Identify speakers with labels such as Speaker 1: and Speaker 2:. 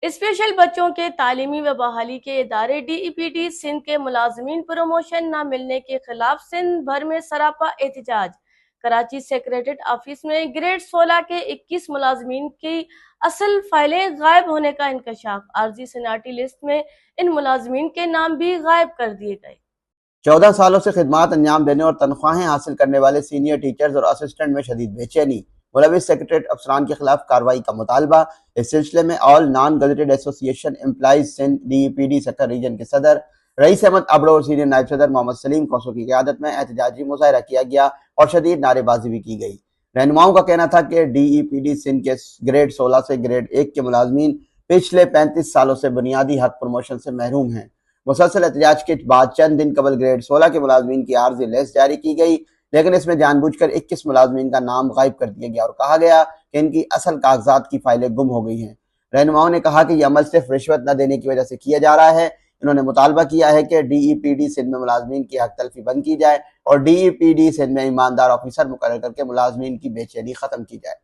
Speaker 1: Special بچوں کے تعلیمی و بحالی کے ادارے D E P D Sindh کے ملازمین پروموشن نہ ملنے کے خلاف سندھ بھر میں سراپا احتجاج۔ کراچی سیکریٹریٹ آفس میں گریڈ 16 کے 21 ملازمین کی اصل فائلیں غائب ہونے کا انکشاف۔ عارضی سینیارٹی لسٹ میں ان ملازمین کے نام بھی غائب کر دیے گئے۔
Speaker 2: 14 سالوں سے خدمات انجام دینے اور تنخواہیں حاصل کرنے والے سینئر ٹیچرز اور اسسٹنٹ میں شدید بے چینی، ملوث سیکریٹریٹ افسران کے خلاف کارروائی کا مطالبہ۔ اس سلسلے میں آل نان گزٹڈ ایسوسی ایشن employees Sindh D E P D sector region کے صدر رئیس احمد ابڑو اور سینئر نائب صدر محمد سلیم کوسو کی قیادت میں احتجاجی مظاہرہ کیا گیا اور شدید نعرے بازی بھی کی گئی۔ رہنماؤں کا کہنا تھا کہ D E P D Sindh کے گریڈ 16 سے گریڈ 1 کے ملازمین پچھلے 35 سالوں سے بنیادی حق پروموشن سے محروم ہیں۔ مسلسل احتجاج کے بعد چند دن قبل گریڈ 16 کے ملازمین کی عارضی لسٹ جاری کی گئی، لیکن اس میں جان بوجھ کر 21 ملازمین کا نام غائب کر دیا گیا اور کہا گیا کہ ان کی اصل کاغذات کی فائلیں گم ہو گئی ہیں۔ رہنماؤں نے کہا کہ یہ عمل صرف رشوت نہ دینے کی وجہ سے کیا جا رہا ہے۔ انہوں نے مطالبہ کیا ہے کہ D E P D Sindh میں ملازمین کی حق تلفی بند کی جائے اور D E P D Sindh میں ایماندار آفیسر مقرر کر کے ملازمین کی بے چینی ختم کی جائے۔